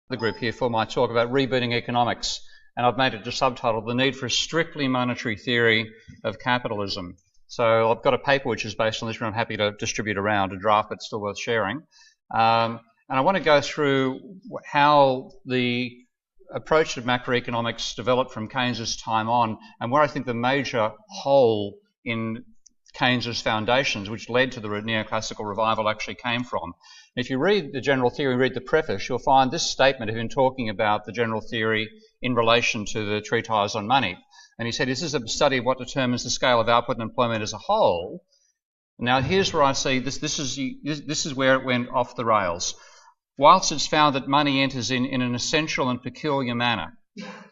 the group here for my talk about rebooting economics, and I've made it the subtitle, The Need for a Strictly Monetary Theory of Capitalism. So I've got a paper which is based on this, and I'm happy to distribute around, a draft that's still worth sharing. And I want to go through how the approach to macroeconomics developed from Keynes's time on, and where I think the major hole in Keynes's foundations, which led to the neoclassical revival, actually came from. If you read the general theory, read the preface, you'll find this statement of him talking about the general theory in relation to the treatise on money. And he said, this is a study of what determines the scale of output and employment as a whole. Now here's where I see this is where it went off the rails. Whilst it's found that money enters in an essential and peculiar manner,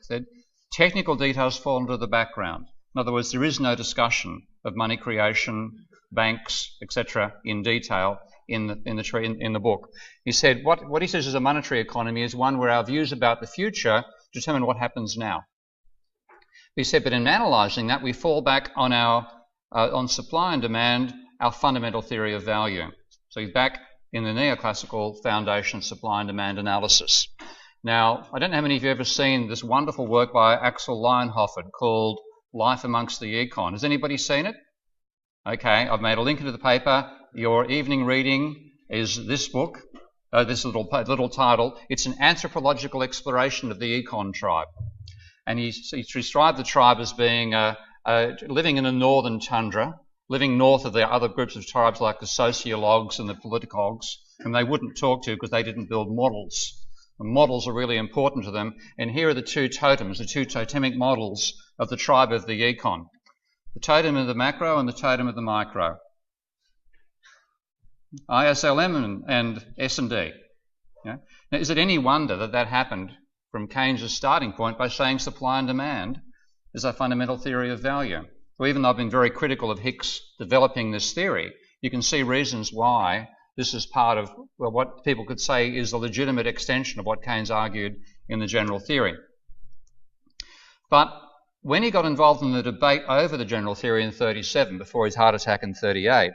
said, technical details fall into the background. In other words, there is no discussion of money creation, banks, etc., in detail in the book. He said what he says is a monetary economy is one where our views about the future determine what happens now. He said, but in analysing that, we fall back on on supply and demand, our fundamental theory of value. So he's back in the neoclassical foundation supply and demand analysis. Now, I don't know how many of you have ever seen this wonderful work by Axel Leinhofer called Life Amongst the Econ. Has anybody seen it? Okay, I've made a link into the paper. Your evening reading is this book, this little title. It's an anthropological exploration of the Econ Tribe. And he described the tribe as being living in a northern tundra, living north of the other groups of tribes like the sociologues and the politicogs, whom they wouldn't talk to because they didn't build models. And models are really important to them. And here are the two totems, the two totemic models of the tribe of the econ. The totem of the macro and the totem of the micro. ISLM and S&D. Yeah? Now, is it any wonder that that happened from Keynes' starting point by saying supply and demand is a fundamental theory of value? Well, even though I've been very critical of Hicks developing this theory, you can see reasons why this is part of what people could say is a legitimate extension of what Keynes argued in the general theory. But when he got involved in the debate over the general theory in 1937, before his heart attack in 1938,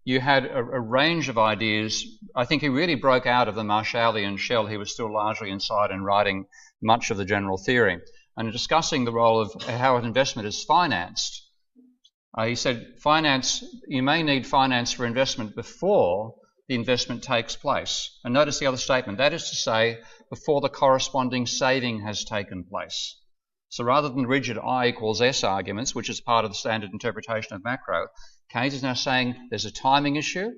you had a range of ideas. I think he really broke out of the Marshallian shell. He was still largely inside and writing much of the general theory. And discussing the role of how an investment is financed, he said, you may need finance for investment before the investment takes place. And notice the other statement, that is to say, before the corresponding saving has taken place. So rather than rigid I equals S arguments, which is part of the standard interpretation of macro, Keynes is now saying there's a timing issue,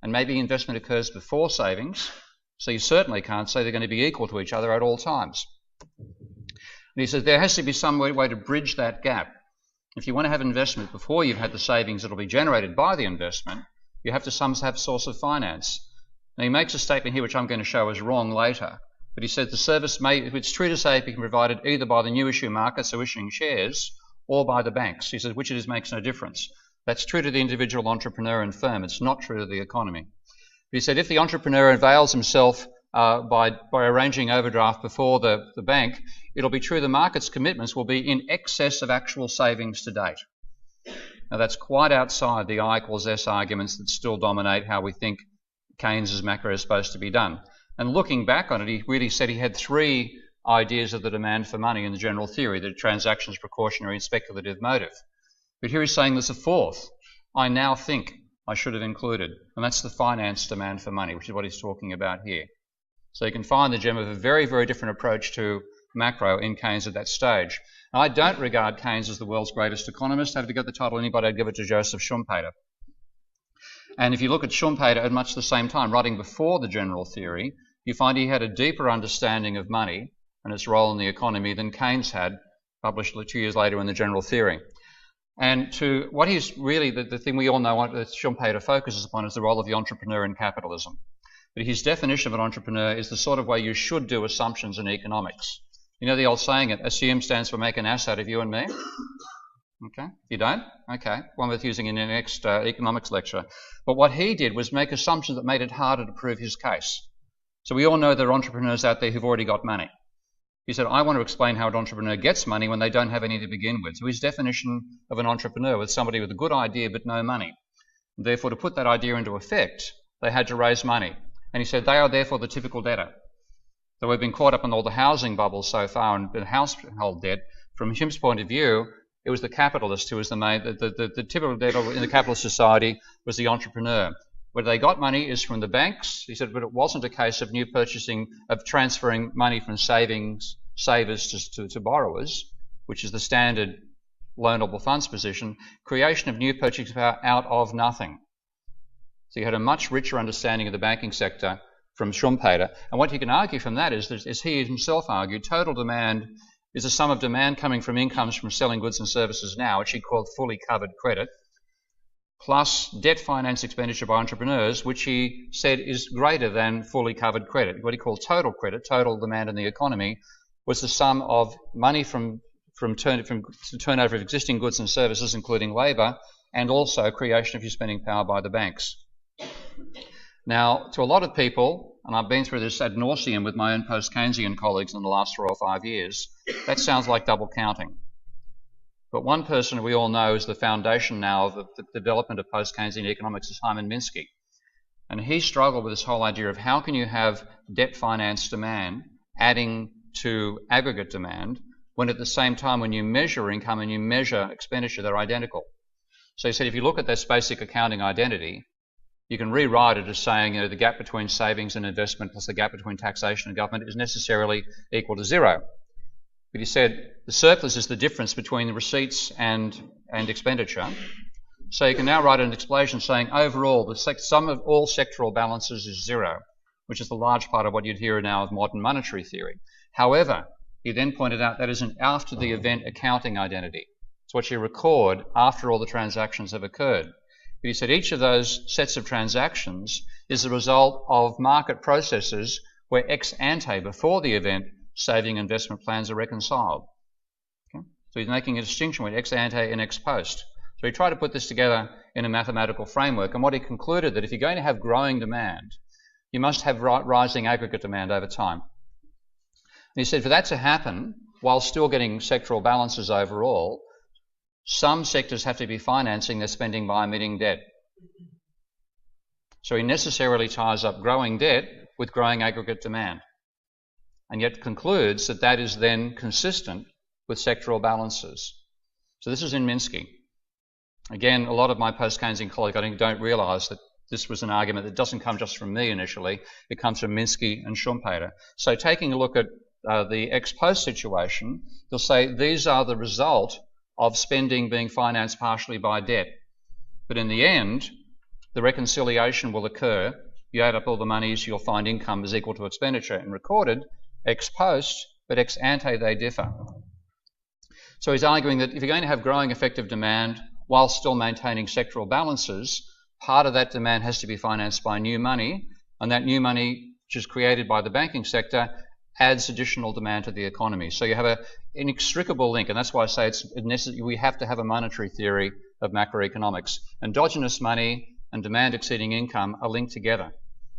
and maybe investment occurs before savings, so you certainly can't say they're going to be equal to each other at all times. And he says there has to be some way to bridge that gap. If you want to have investment before you've had the savings that will be generated by the investment, you have to have source of finance. Now he makes a statement here which I'm going to show as wrong later, but he said the service may, if it's true to say, be provided either by the new issue market, so issuing shares, or by the banks. He says which it is makes no difference. That's true to the individual entrepreneur and firm. It's not true to the economy. But he said if the entrepreneur avails himself by arranging overdraft before the bank, it'll be true the market's commitments will be in excess of actual savings to date. Now that's quite outside the I equals S arguments that still dominate how we think Keynes's macro is supposed to be done. And looking back on it, he really said he had three ideas of the demand for money in the general theory, the transactions, precautionary and speculative motive. But here he's saying there's a fourth, I now think I should have included, and that's the finance demand for money, which is what he's talking about here. So you can find the gem of a very, very different approach to macro in Keynes at that stage. Now, I don't regard Keynes as the world's greatest economist. Have to get the title anybody, I'd give it to Joseph Schumpeter. And if you look at Schumpeter at much the same time, writing before the general theory, you find he had a deeper understanding of money and its role in the economy than Keynes had, published 2 years later in the general theory. And to what he's really, the thing we all know that Schumpeter focuses upon is the role of the entrepreneur in capitalism. But his definition of an entrepreneur is the sort of way you should do assumptions in economics. You know the old saying, assume stands for make an ass out of you and me? Okay, you don't? Okay, one worth using in the next economics lecture. But what he did was make assumptions that made it harder to prove his case. So we all know there are entrepreneurs out there who've already got money. He said, I want to explain how an entrepreneur gets money when they don't have any to begin with. So his definition of an entrepreneur was somebody with a good idea but no money. And therefore, to put that idea into effect, they had to raise money. And he said, they are therefore the typical debtor. So we've been caught up in all the housing bubbles so far and household debt. From Hume's point of view, it was the capitalist who was the typical debt in the capitalist society was the entrepreneur. Where they got money is from the banks. He said, but it wasn't a case of transferring money from savers to borrowers, which is the standard loanable funds position. Creation of new purchasing power out of nothing. So you had a much richer understanding of the banking sector from Schumpeter. And what you can argue from that is, as he himself argued, total demand is a sum of demand coming from incomes from selling goods and services now, which he called fully covered credit, plus debt finance expenditure by entrepreneurs, which he said is greater than fully covered credit. What he called total credit, total demand in the economy, was the sum of money from turnover of existing goods and services, including labour, and also creation of new spending power by the banks. Now, to a lot of people, and I've been through this ad nauseum with my own post-Keynesian colleagues in the last 4 or 5 years, that sounds like double counting. But one person we all know is the foundation now of the development of post-Keynesian economics is Minsky. And he struggled with this whole idea of how can you have debt finance demand adding to aggregate demand when at the same time when you measure income and you measure expenditure, they're identical. So he said if you look at this basic accounting identity, you can rewrite it as saying, the gap between savings and investment plus the gap between taxation and government is necessarily equal to zero. But he said the surplus is the difference between the receipts and expenditure. So you can now write an explanation saying overall the sum of all sectoral balances is zero, which is the large part of what you'd hear now of modern monetary theory. However, he then pointed out that is an after the event accounting identity. It's what you record after all the transactions have occurred. But he said each of those sets of transactions is the result of market processes where ex ante, before the event, saving investment plans are reconciled. Okay? So he's making a distinction between ex ante and ex post. So he tried to put this together in a mathematical framework, and what he concluded that if you're going to have growing demand, you must have rising aggregate demand over time. And he said for that to happen, while still getting sectoral balances overall, some sectors have to be financing their spending by emitting debt. So he necessarily ties up growing debt with growing aggregate demand, and yet concludes that that is then consistent with sectoral balances. So this is in Minsky. Again, a lot of my post-Keynesian colleagues, I think, don't realise that this was an argument that doesn't come just from me initially. It comes from Minsky and Schumpeter. So taking a look at the ex-post situation, they'll say these are the result of spending being financed partially by debt. But in the end, the reconciliation will occur. You add up all the monies, you'll find income is equal to expenditure and recorded ex-post, but ex-ante they differ. So he's arguing that if you're going to have growing effective demand while still maintaining sectoral balances, part of that demand has to be financed by new money, and that new money, which is created by the banking sector, adds additional demand to the economy. So you have an inextricable link, and that's why I say we have to have a monetary theory of macroeconomics. Endogenous money and demand exceeding income are linked together.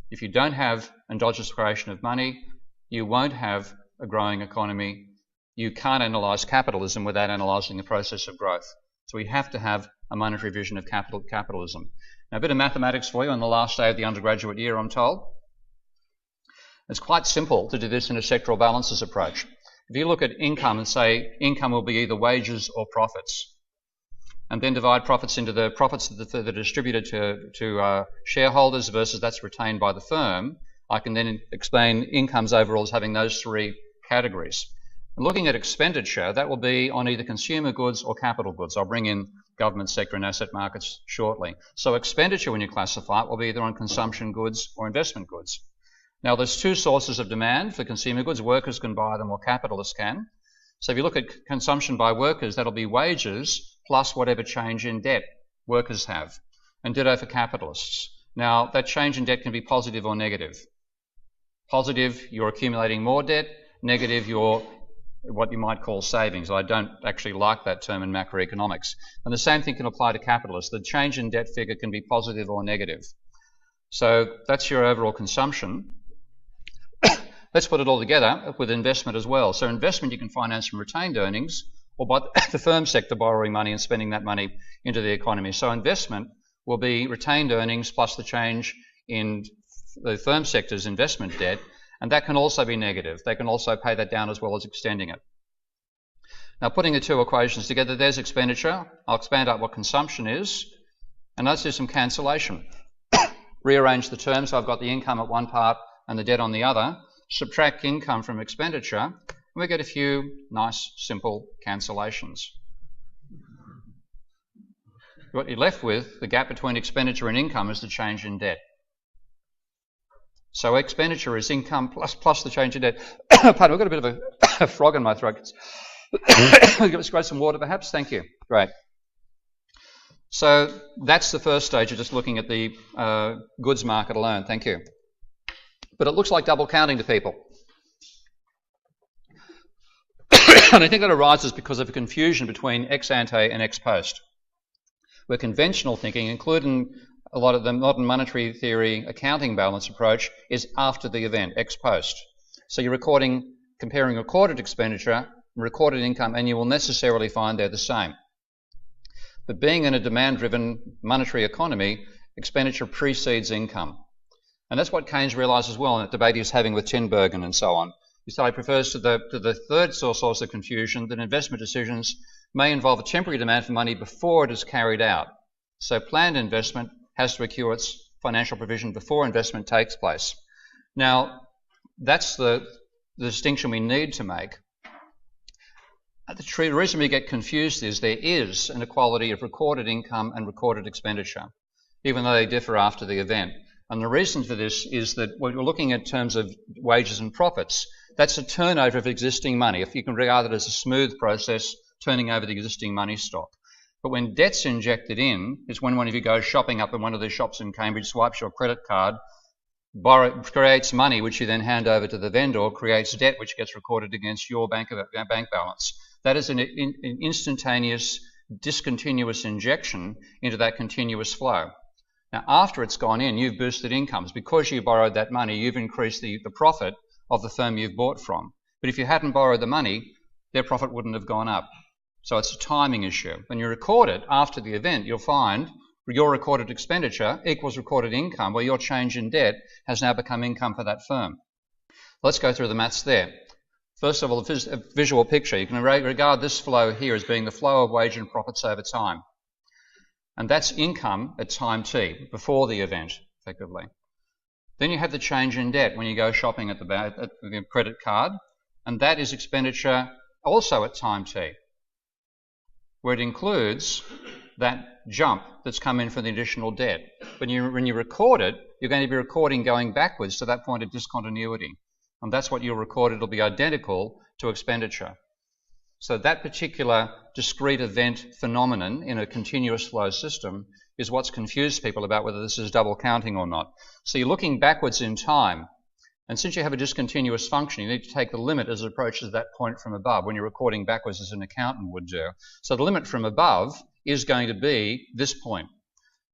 If you don't have endogenous creation of money, you won't have a growing economy. You can't analyse capitalism without analysing the process of growth. So we have to have a monetary vision of capitalism. Now, a bit of mathematics for you on the last day of the undergraduate year, I'm told. It's quite simple to do this in a sectoral balances approach. If you look at income and say income will be either wages or profits, and then divide profits into the profits that are distributed to shareholders versus that's retained by the firm, I can then explain incomes overall as having those three categories. And looking at expenditure, that will be on either consumer goods or capital goods. I'll bring in government sector and asset markets shortly. So expenditure, when you classify it, will be either on consumption goods or investment goods. Now, there's two sources of demand for consumer goods. Workers can buy them or capitalists can. So if you look at consumption by workers, that'll be wages plus whatever change in debt workers have, and ditto for capitalists. Now, that change in debt can be positive or negative. Positive, you're accumulating more debt. Negative, you're what you might call savings. I don't actually like that term in macroeconomics. And the same thing can apply to capitalists. The change in debt figure can be positive or negative. So that's your overall consumption. Let's put it all together with investment as well. So investment you can finance from retained earnings or by the firm sector borrowing money and spending that money into the economy. So investment will be retained earnings plus the change in the firm sector's investment debt, And that can also be negative. They can also pay that down as well as extending it. Now, putting the two equations together, there's expenditure. I'll expand out what consumption is. And let's do some cancellation. Rearrange the terms. So I've got the income at one part and the debt on the other. Subtract income from expenditure, and we get a few nice, simple cancellations. What you're left with, the gap between expenditure and income, is the change in debt. So expenditure is income plus the change in debt. Pardon, I've got a bit of a frog in my throat. Let's grab some water, perhaps. Thank you. Great. So that's the first stage of just looking at the goods market alone. Thank you. But it looks like double counting to people. And I think that arises because of a confusion between ex ante and ex post, where conventional thinking, including a lot of the modern monetary theory accounting balance approach, is after the event, ex post. So you're comparing recorded expenditure and recorded income, and you will necessarily find they're the same. But being in a demand-driven monetary economy, expenditure precedes income. And that's what Keynes realised as well in that debate he was having with Tinbergen and so on. He said he prefers to the third source of confusion, that investment decisions may involve a temporary demand for money before it is carried out. So planned investment has to accrue its financial provision before investment takes place. Now, that's the distinction we need to make. The reason we get confused is there is an equality of recorded income and recorded expenditure, even though they differ after the event. And the reason for this is that when we're looking in terms of wages and profits, that's a turnover of existing money. If you can regard it as a smooth process, turning over the existing money stock. But when debt's injected in, is when one of you goes shopping up in one of the shops in Cambridge, swipes your credit card, creates money which you then hand over to the vendor, creates debt which gets recorded against your bank balance. That is an instantaneous, discontinuous injection into that continuous flow. Now, after it's gone in, you've boosted incomes. Because you borrowed that money, you've increased the profit of the firm you've bought from. But if you hadn't borrowed the money, their profit wouldn't have gone up. So it's a timing issue. When you record it after the event, you'll find your recorded expenditure equals recorded income, where your change in debt has now become income for that firm. Let's go through the maths there. First of all, a visual picture. You can regard this flow here as being the flow of wage and profits over time. And that's income at time t, before the event, effectively. Then you have the change in debt when you go shopping at the credit card, and that is expenditure also at time t, where it includes that jump that's come in for the additional debt. When you record it, you're going to be recording going backwards to that point of discontinuity. And that's what you'll record. It'll be identical to expenditure. So that particular discrete event phenomenon in a continuous flow system is what's confused people about whether this is double counting or not. So you're looking backwards in time. And since you have a discontinuous function, you need to take the limit as it approaches that point from above when you're recording backwards as an accountant would do. So the limit from above is going to be this point.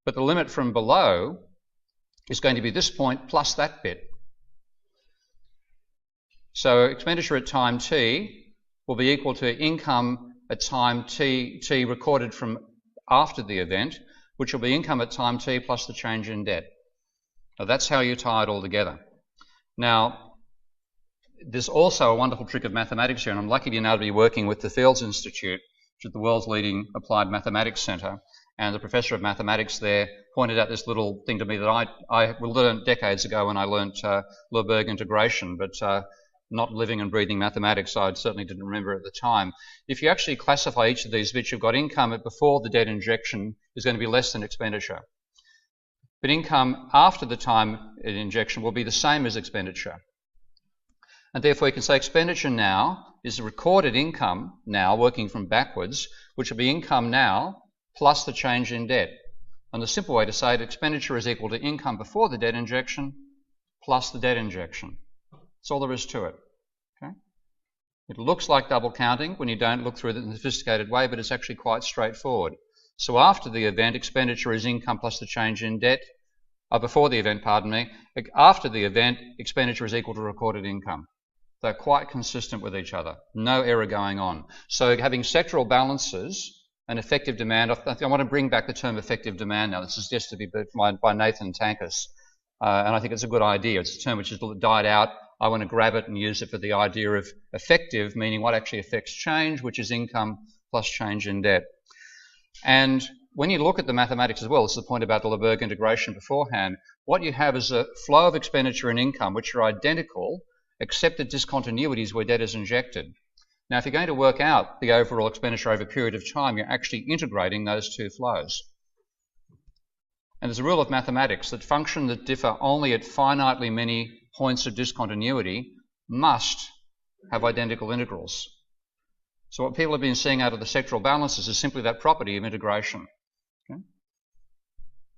But the limit from below is going to be this point plus that bit. So expenditure at time t will be equal to income at time t recorded from after the event, which will be income at time t plus the change in debt. Now that's how you tie it all together. Now, there's also a wonderful trick of mathematics here, and I'm lucky to now be working with the Fields Institute, which is the world's leading applied mathematics centre, and the professor of mathematics there pointed out this little thing to me that I learned decades ago when I learned Lebesgue integration, but not living and breathing mathematics, I certainly didn't remember at the time. If you actually classify each of these bits, you've got income before the debt injection is going to be less than expenditure. But income after the time injection will be the same as expenditure. And therefore you can say expenditure now is recorded income now, working from backwards, which will be income now plus the change in debt. And the simple way to say it, expenditure is equal to income before the debt injection plus the debt injection. That's all there is to it. Okay? It looks like double counting when you don't look through it in a sophisticated way, but it's actually quite straightforward. So after the event, expenditure is income plus the change in debt. Before the event, pardon me. After the event, expenditure is equal to recorded income. They're quite consistent with each other. No error going on. So having sectoral balances and effective demand, I want to bring back the term effective demand now. This is suggested to be by Nathan Tankus. And I think it's a good idea. It's a term which has died out I want to grab it and use it for the idea of effective, meaning what actually affects change, which is income plus change in debt. And when you look at the mathematics as well, this is the point about the Lebesgue integration beforehand, what you have is a flow of expenditure and income which are identical, except at discontinuities where debt is injected. Now, if you're going to work out the overall expenditure over a period of time, you're actually integrating those two flows. And there's a rule of mathematics that functions that differ only at finitely many points of discontinuity must have identical integrals. So what people have been seeing out of the sectoral balances is simply that property of integration. Okay?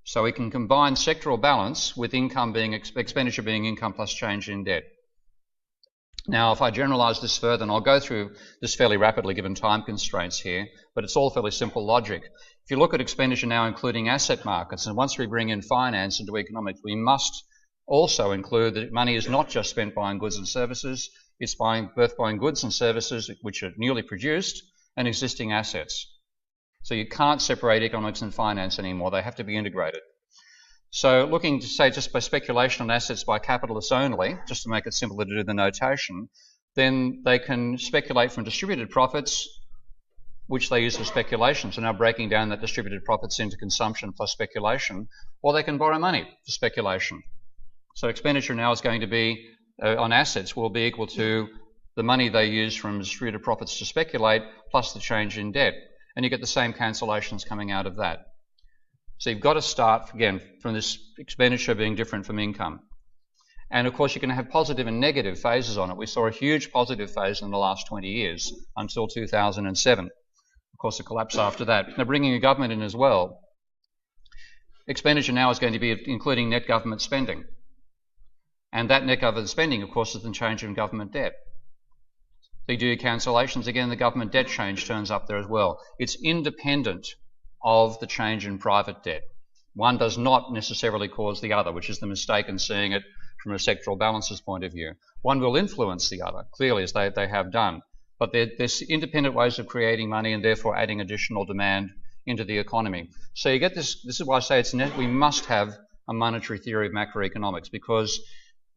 So we can combine sectoral balance with income being expenditure being income plus change in debt. Now, if I generalise this further, and I'll go through this fairly rapidly given time constraints here, but it's all fairly simple logic. If you look at expenditure now including asset markets, and once we bring in finance into economics, we must also include that money is not just spent buying goods and services, it's both buying goods and services which are newly produced and existing assets. So you can't separate economics and finance anymore, they have to be integrated. So looking to say just by speculation on assets by capitalists only, just to make it simpler to do the notation, then they can speculate from distributed profits, which they use for speculation. So now breaking down that distributed profits into consumption plus speculation, or they can borrow money for speculation. So expenditure now is going to be, on assets, will be equal to the money they use from distributed profits to speculate plus the change in debt. And you get the same cancellations coming out of that. So you've got to start, again, from this expenditure being different from income. And of course, you can have positive and negative phases on it. We saw a huge positive phase in the last 20 years until 2007. Of course, a collapse after that. Now, bringing a government in as well. Expenditure now is going to be including net government spending. And that net government spending, of course, is the change in government debt. So you do cancellations, again, the government debt change turns up there as well. It's independent of the change in private debt. One does not necessarily cause the other, which is the mistake in seeing it from a sectoral balances point of view. One will influence the other, clearly, as they have done. But there's independent ways of creating money and therefore adding additional demand into the economy. So you get this is why I say we must have a monetary theory of macroeconomics, because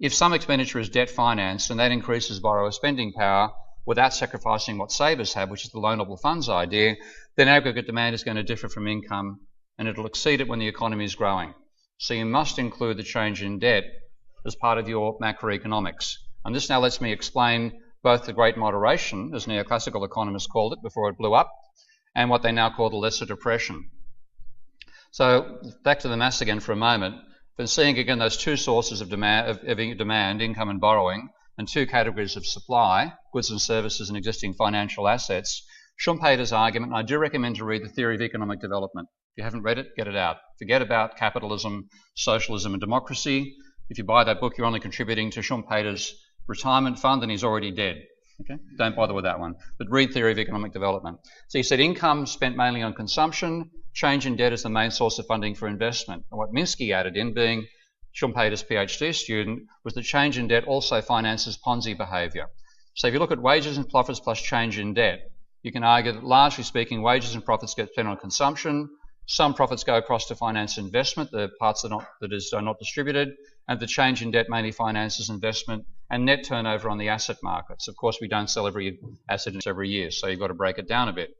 if some expenditure is debt financed and that increases borrower spending power without sacrificing what savers have, which is the loanable funds idea, then aggregate demand is going to differ from income and it'll exceed it when the economy is growing. So you must include the change in debt as part of your macroeconomics. And this now lets me explain both the Great Moderation, as neoclassical economists called it before it blew up, and what they now call the Lesser Depression. So back to the maths again for a moment. But seeing again those two sources of demand, income and borrowing, and two categories of supply, goods and services and existing financial assets, Schumpeter's argument, and I do recommend to read the Theory of Economic Development. If you haven't read it, get it out. Forget about capitalism, socialism and democracy. If you buy that book, you're only contributing to Schumpeter's retirement fund and he's already dead. Okay? Don't bother with that one. But read Theory of Economic Development. So he said income spent mainly on consumption, change in debt is the main source of funding for investment. And what Minsky added in, being Schumpeter's PhD student, was that change in debt also finances Ponzi behaviour. So if you look at wages and profits plus change in debt, you can argue that largely speaking, wages and profits get spent on consumption. Some profits go across to finance investment, the parts that are not distributed, and the change in debt mainly finances investment and net turnover on the asset markets. Of course, we don't sell every asset every year, so you've got to break it down a bit.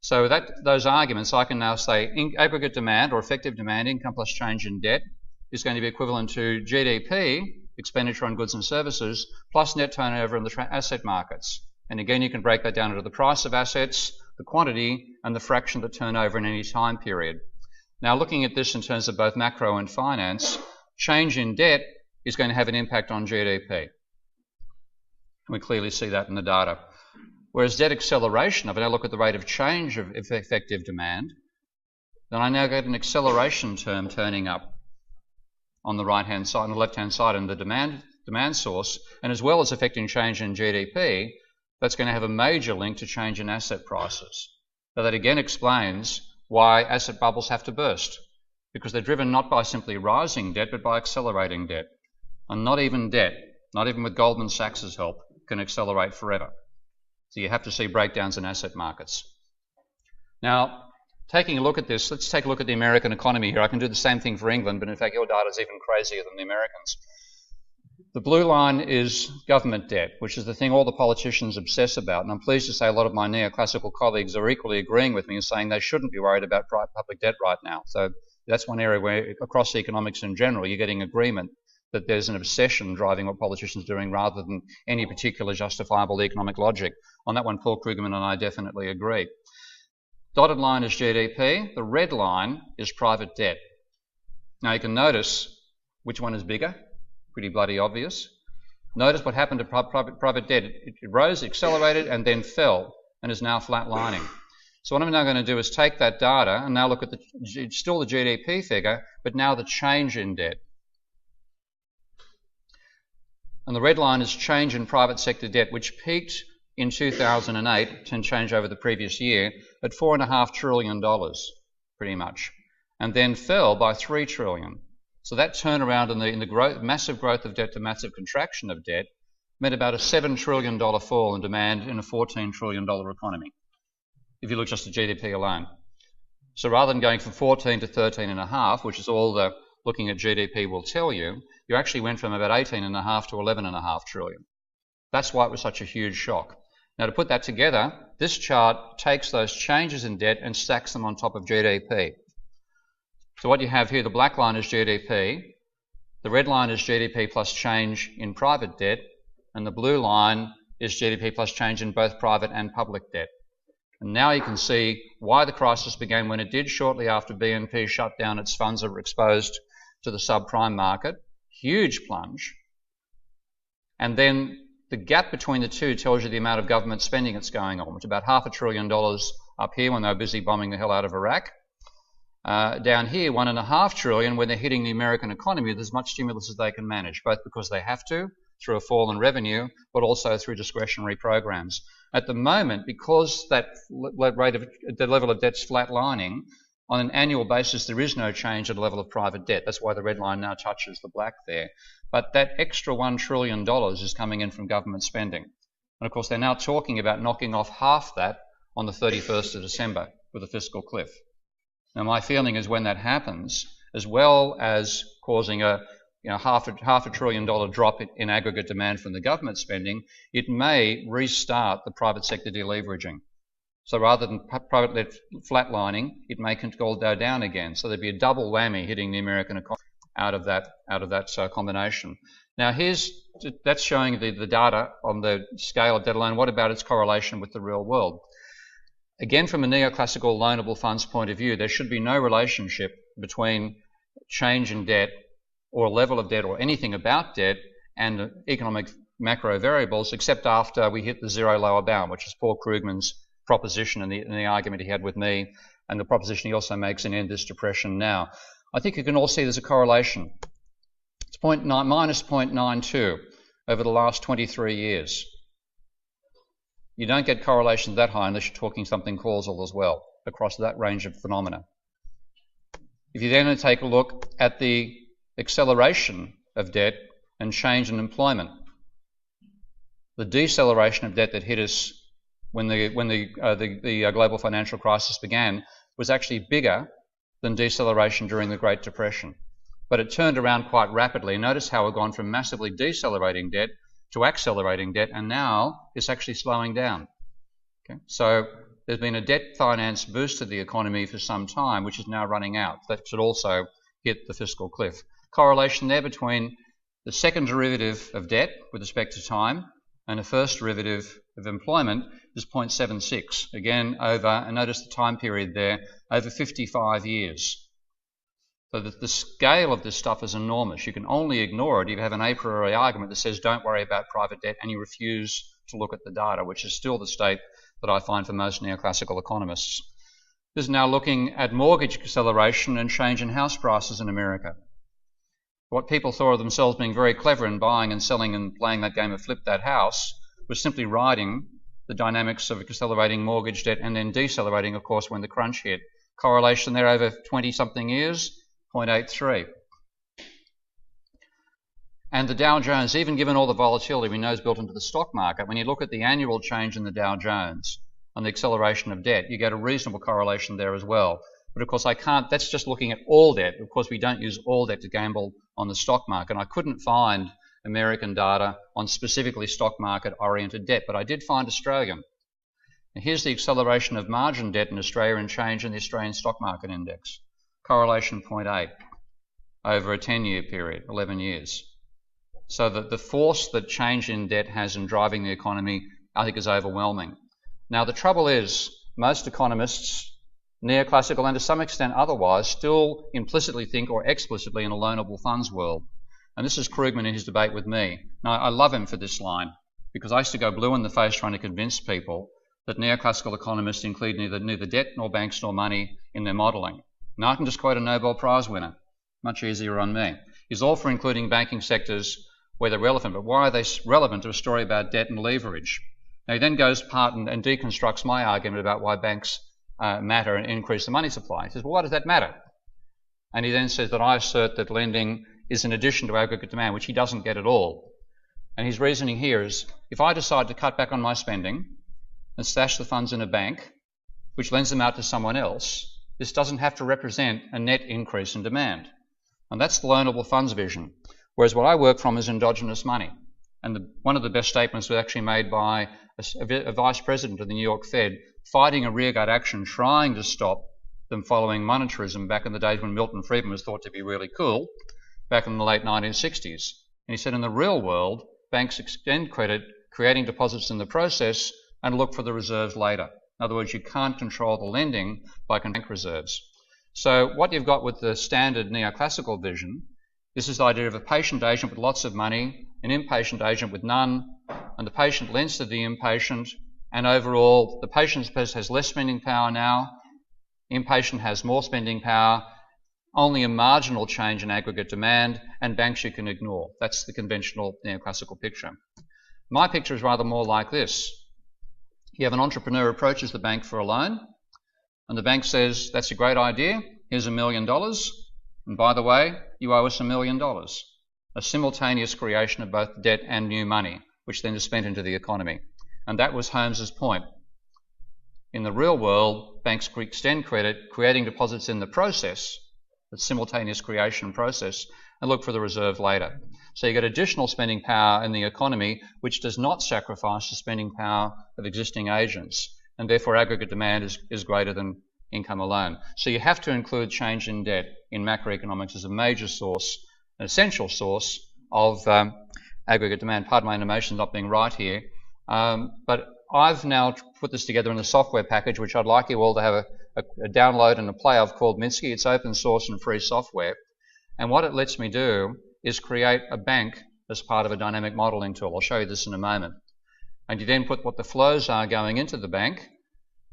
So those arguments, I can now say aggregate demand or effective demand, income plus change in debt, is going to be equivalent to GDP, expenditure on goods and services, plus net turnover in the asset markets. And again, you can break that down into the price of assets, the quantity, and the fraction that turn over in any time period. Now, looking at this in terms of both macro and finance, change in debt is going to have an impact on GDP. We clearly see that in the data. Whereas debt acceleration, if I now look at the rate of change of effective demand, then I now get an acceleration term turning up on the right-hand side, on the left-hand side in the demand source, and as well as affecting change in GDP, that's going to have a major link to change in asset prices. So that again explains why asset bubbles have to burst, because they're driven not by simply rising debt, but by accelerating debt. And not even debt, not even with Goldman Sachs' help, can accelerate forever. So you have to see breakdowns in asset markets. Now, taking a look at this, let's take a look at the American economy here. I can do the same thing for England, but in fact your data is even crazier than the Americans. The blue line is government debt, which is the thing all the politicians obsess about. And I'm pleased to say a lot of my neoclassical colleagues are equally agreeing with me and saying they shouldn't be worried about public debt right now. So that's one area where, across economics in general, you're getting agreement that there's an obsession driving what politicians are doing rather than any particular justifiable economic logic. On that one, Paul Krugman and I definitely agree. Dotted line is GDP. The red line is private debt. Now you can notice which one is bigger. Pretty bloody obvious. Notice what happened to private debt. It rose, accelerated, and then fell, and is now flatlining. So what I'm now going to do is take that data and now look at still the GDP figure, but now the change in debt. And the red line is change in private sector debt, which peaked in 2008, and changed over the previous year, at $4.5 trillion, pretty much, and then fell by $3 trillion. So that turnaround in the massive growth of debt to massive contraction of debt meant about a $7 trillion fall in demand in a $14 trillion economy, if you look just at GDP alone. So rather than going from 14 to 13.5, which is all the looking at GDP will tell you, you actually went from about 18.5 to 11.5 trillion. That's why it was such a huge shock. Now to put that together, this chart takes those changes in debt and stacks them on top of GDP. So what you have here, the black line is GDP, the red line is GDP plus change in private debt, and the blue line is GDP plus change in both private and public debt. And now you can see why the crisis began when it did shortly after BNP shut down its funds that were exposed to the subprime market. Huge plunge. And then the gap between the two tells you the amount of government spending that's going on. It's about $500 billion up here when they were busy bombing the hell out of Iraq. Down here, $1.5 trillion when they're hitting the American economy with as much stimulus as they can manage, both because they have to, through a fall in revenue, but also through discretionary programs. At the moment, because the level of debt's flatlining, on an annual basis, there is no change at the level of private debt. That's why the red line now touches the black there. But that extra $1 trillion is coming in from government spending. And of course, they're now talking about knocking off half that on the 31st of December with a fiscal cliff. Now, my feeling is when that happens, as well as causing a half a trillion dollar drop in aggregate demand from the government spending, it may restart the private sector deleveraging. So rather than private debt flatlining, it may go down again. So there'd be a double whammy hitting the American economy out of that combination. Now that's showing the data on the scale of debt alone. What about its correlation with the real world? Again, from a neoclassical loanable funds point of view, there should be no relationship between change in debt or level of debt or anything about debt and economic macro variables, except after we hit the zero lower bound, which is Paul Krugman's proposition and the argument he had with me, and the proposition he also makes in End This Depression Now. I think you can all see there's a correlation. It's minus 0.92 over the last 23 years. You don't get correlations that high unless you're talking something causal as well, across that range of phenomena. If you then take a look at the acceleration of debt and change in employment, the deceleration of debt that hit us when the global financial crisis began was actually bigger than deceleration during the Great Depression. But it turned around quite rapidly. Notice how we've gone from massively decelerating debt to accelerating debt, and now it's actually slowing down. Okay? So there's been a debt finance boost to the economy for some time, which is now running out. That should also hit the fiscal cliff. Correlation there between the second derivative of debt with respect to time and the first derivative of employment is 0.76. Again, and notice the time period there, over 55 years. So the scale of this stuff is enormous. You can only ignore it if you have an a priori argument that says don't worry about private debt and you refuse to look at the data, which is still the state that I find for most neoclassical economists. This is now looking at mortgage acceleration and change in house prices in America. What people thought of themselves being very clever in buying and selling and playing that game of flip that house was simply riding the dynamics of accelerating mortgage debt and then decelerating, of course, when the crunch hit. Correlation there over 20-something years, 0.83. And the Dow Jones, even given all the volatility we know is built into the stock market, when you look at the annual change in the Dow Jones and the acceleration of debt, you get a reasonable correlation there as well. But of course that's just looking at all debt. Of course we don't use all debt to gamble on the stock market. I couldn't find American data on specifically stock market oriented debt, but I did find Australian. And here's the acceleration of margin debt in Australia and change in the Australian stock market index. Correlation 0.8 over a 10-year period, 11 years. So that the force that change in debt has in driving the economy, I think, is overwhelming. Now, the trouble is, most economists, neoclassical and to some extent otherwise, still implicitly think or explicitly in a loanable funds world. And this is Krugman in his debate with me. Now, I love him for this line, because I used to go blue in the face trying to convince people that neoclassical economists include neither debt nor banks nor money in their modelling. Now, I can just quote a Nobel Prize winner. Much easier on me. He's all for including banking sectors where they're relevant, but why are they relevant to a story about debt and leverage? Now, he then goes part and deconstructs my argument about why banks matter and increase the money supply. He says, well, why does that matter? And he then says that I assert that lending is an addition to aggregate demand, which he doesn't get at all. And his reasoning here is, if I decide to cut back on my spending and stash the funds in a bank, which lends them out to someone else, this doesn't have to represent a net increase in demand. And that's the loanable funds vision. Whereas what I work from is endogenous money. And one of the best statements was actually made by a vice president of the New York Fed fighting a rearguard action, trying to stop them following monetarism back in the days when Milton Friedman was thought to be really cool, back in the late 1960s. And he said, in the real world, banks extend credit, creating deposits in the process, and look for the reserves later. In other words, you can't control the lending by bank reserves. So what you've got with the standard neoclassical vision, this is the idea of a patient agent with lots of money, an impatient agent with none, and the patient lends to the impatient, and overall the patient has less spending power now, impatient has more spending power, only a marginal change in aggregate demand, and banks you can ignore. That's the conventional neoclassical picture. My picture is rather more like this. You have an entrepreneur who approaches the bank for a loan, and the bank says, that's a great idea, here's $1 million, and by the way, you owe us $1 million. A simultaneous creation of both debt and new money, which then is spent into the economy. And that was Holmes's point. In the real world, banks extend credit, creating deposits in the process, the simultaneous creation process, and look for the reserve later. So you get additional spending power in the economy, which does not sacrifice the spending power of existing agents, and therefore aggregate demand is greater than income alone. So you have to include change in debt in macroeconomics as a major source, an essential source of aggregate demand. Pardon my animation not being right here. But I've now put this together in a software package, which I'd like you all to have a download and a play of, called Minsky. It's open source and free software. And what it lets me do is create a bank as part of a dynamic modeling tool. I'll show you this in a moment. And you then put what the flows are going into the bank,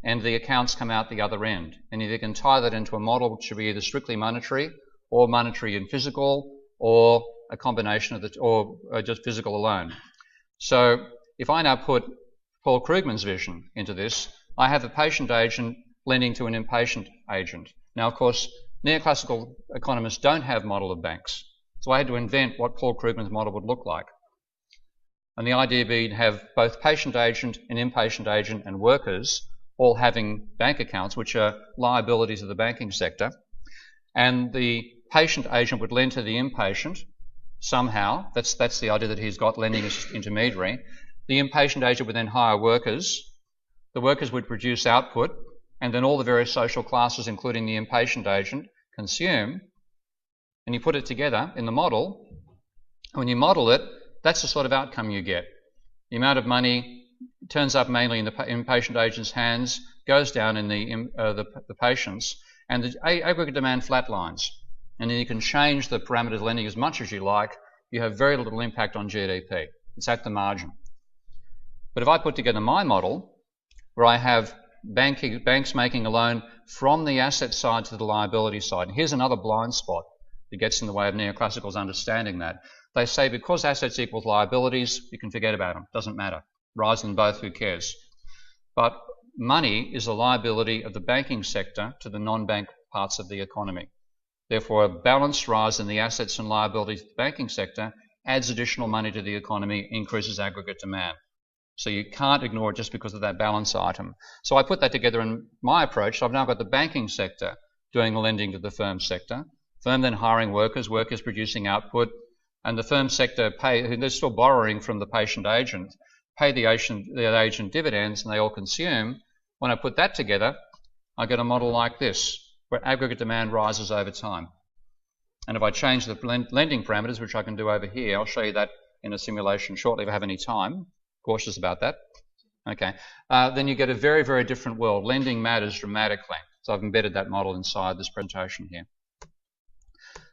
and the accounts come out the other end. And you can tie that into a model which should be either strictly monetary, or monetary and physical, or a combination of the, or just physical alone. So if I now put Paul Krugman's vision into this, I have a patient agent lending to an impatient agent. Now, of course, neoclassical economists don't have model of banks. So I had to invent what Paul Krugman's model would look like. And the idea being to have both patient agent and impatient agent and workers all having bank accounts, which are liabilities of the banking sector. And the patient agent would lend to the impatient somehow. That's the idea that he's got lending as intermediary. The impatient agent would then hire workers. The workers would produce output, and then all the various social classes, including the impatient agent, consume. And you put it together in the model. When you model it, that's the sort of outcome you get. The amount of money turns up mainly in the impatient agent's hands, goes down in the patient's, and the aggregate demand flatlines. And then you can change the parameters of lending as much as you like. You have very little impact on GDP. It's at the margin. But if I put together my model, where I have banks making a loan from the asset side to the liability side, and here's another blind spot that gets in the way of neoclassicals understanding that. They say because assets equals liabilities, you can forget about them. Doesn't matter. Rise them both, who cares? But money is a liability of the banking sector to the non-bank parts of the economy. Therefore, a balanced rise in the assets and liabilities of the banking sector adds additional money to the economy, increases aggregate demand. So you can't ignore it just because of that balance item. So I put that together in my approach. So I've now got the banking sector doing the lending to the firm sector, firm then hiring workers, workers producing output, and the firm sector they're still borrowing from the patient agent, pay the agent dividends, and they all consume. When I put that together, I get a model like this, where aggregate demand rises over time. And if I change the lending parameters, which I can do over here, I'll show you that in a simulation shortly if I have any time. Cautious about that. Okay. Then you get a very, very different world. Lending matters dramatically. So I've embedded that model inside this presentation here.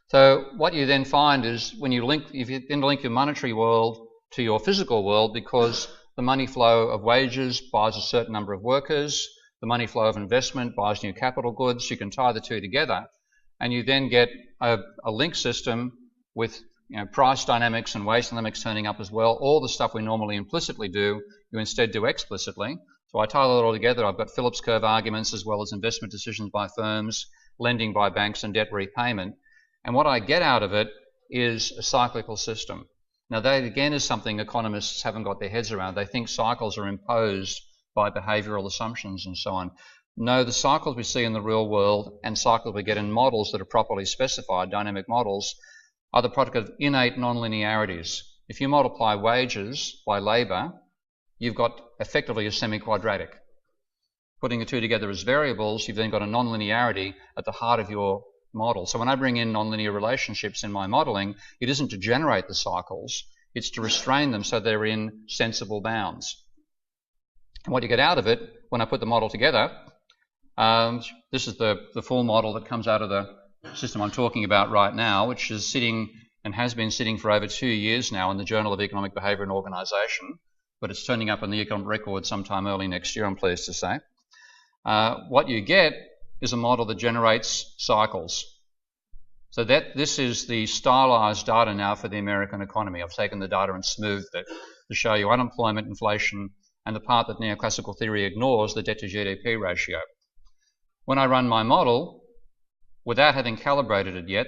So what you then find is when you link, if you then link your monetary world to your physical world, because the money flow of wages buys a certain number of workers, the money flow of investment buys new capital goods, you can tie the two together, and you then get a link system with price dynamics and wage dynamics turning up as well. All the stuff we normally implicitly do, you instead do explicitly. So I tie that all together. I've got Phillips curve arguments as well as investment decisions by firms, lending by banks, and debt repayment. And what I get out of it is a cyclical system. Now that again is something economists haven't got their heads around. They think cycles are imposed by behavioural assumptions and so on. No, the cycles we see in the real world and cycles we get in models that are properly specified, dynamic models, are the product of innate nonlinearities. If you multiply wages by labour, you've got effectively a semi-quadratic. Putting the two together as variables, you've then got a nonlinearity at the heart of your model. So when I bring in nonlinear relationships in my modelling, it isn't to generate the cycles, it's to restrain them so they're in sensible bounds. And what you get out of it, when I put the model together, this is the full model that comes out of the system I'm talking about right now, which is sitting and has been sitting for over 2 years now in the Journal of Economic Behaviour and Organisation, but it's turning up in the Economic Record sometime early next year, I'm pleased to say. What you get is a model that generates cycles. So this is the stylized data now for the American economy. I've taken the data and smoothed it to show you unemployment, inflation, and the part that neoclassical theory ignores, the debt to GDP ratio. When I run my model, without having calibrated it yet,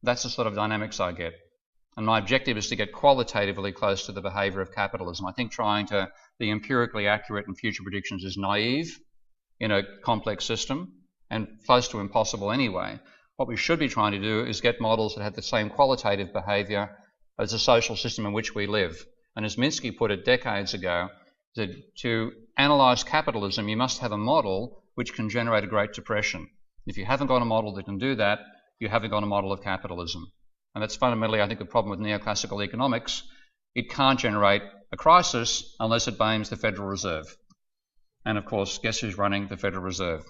that's the sort of dynamics I get. And my objective is to get qualitatively close to the behaviour of capitalism. I think trying to be empirically accurate in future predictions is naive in a complex system and close to impossible anyway. What we should be trying to do is get models that have the same qualitative behaviour as the social system in which we live. And as Minsky put it decades ago, that to analyse capitalism, you must have a model which can generate a Great Depression. If you haven't got a model that can do that, you haven't got a model of capitalism. And that's fundamentally, I think, the problem with neoclassical economics. It can't generate a crisis unless it blames the Federal Reserve. And of course, guess who's running the Federal Reserve?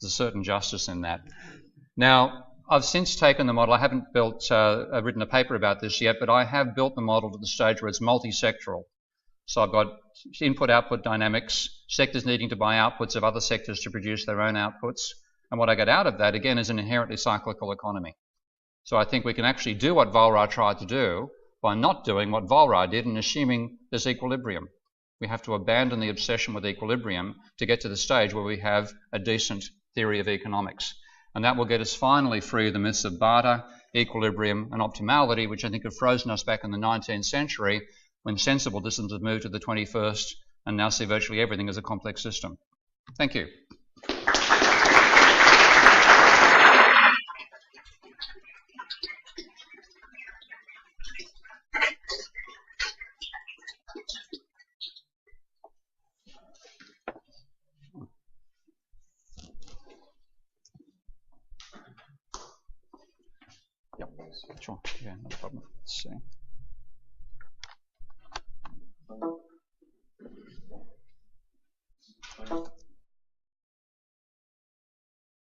There's a certain justice in that. Now, I've since taken the model. I haven't written a paper about this yet, but I have built the model to the stage where it's multi-sectoral. So I've got input-output dynamics, sectors needing to buy outputs of other sectors to produce their own outputs. And what I get out of that, again, is an inherently cyclical economy. So I think we can actually do what Volra tried to do by not doing what Volra did and assuming there's equilibrium. We have to abandon the obsession with equilibrium to get to the stage where we have a decent theory of economics. And that will get us finally free of the myths of barter, equilibrium and optimality, which I think have frozen us back in the 19th century when sensible systems have moved to the 21st and now see virtually everything as a complex system. Thank you. Yep, sure. Yeah, no problem. Let's see.